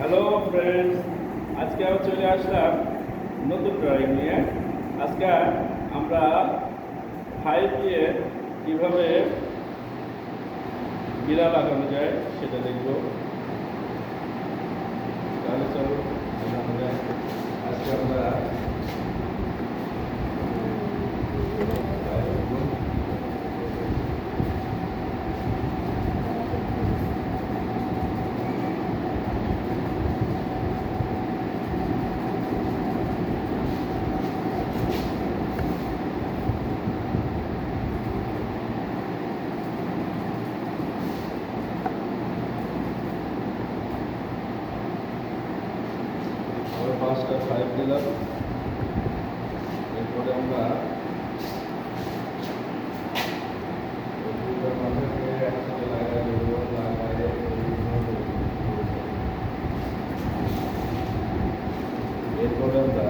Hello friends, আজকে আমি চলে আসলাম নতুন ড্রয়িং নিয়ে। আজকে আমরা 5 দিয়ে কীভাবে বিড়াল আঁকানো যায় সেটা দেখব। তাহলে চলো আঁকানো যায়। আজকে আমরা পাঁচটা 5 দিলাম। এরপরে আমরা মাথাকে একসাথে লাগাই দেবো। এরপরে আমরা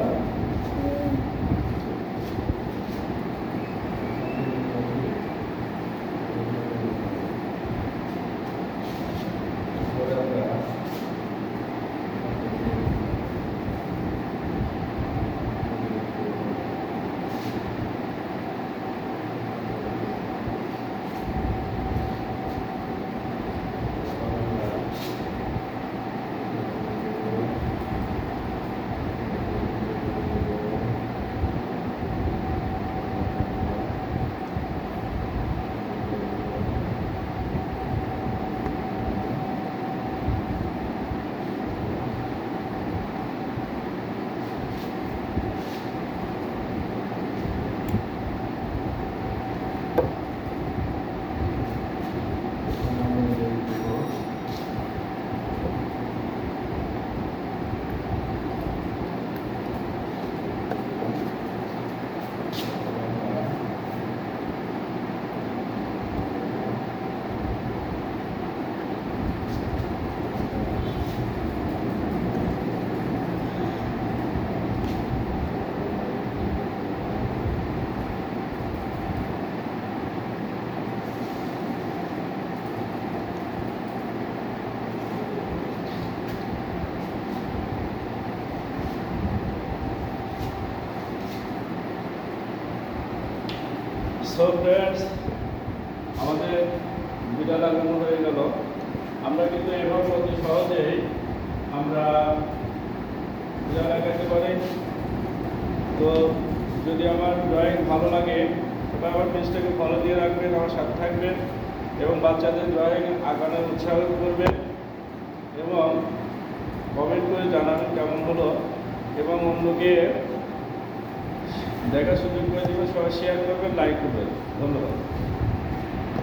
ফ্রেন্ডস, আমাদের বিড়াল আঁকানো হয়ে গেল। আমরা কিন্তু এভাবে অতি সহজেই আমরা বিড়াল আঁকাতে পারি। তো যদি আমার ড্রয়িং ভালো লাগে তবে আমার পেজটাকে ফলো দিয়ে রাখবেন, আমার সাথে থাকবেন এবং বাচ্চাদের ড্রয়িং আঁকানোর উৎসাহ করবেন এবং কমেন্ট করে জানাবেন কেমন হলো এবং অন্যকে দেখার সুযোগ করে দেবেন। সবাই শেয়ার করবেন, লাইক করবেন। ধন্যবাদ।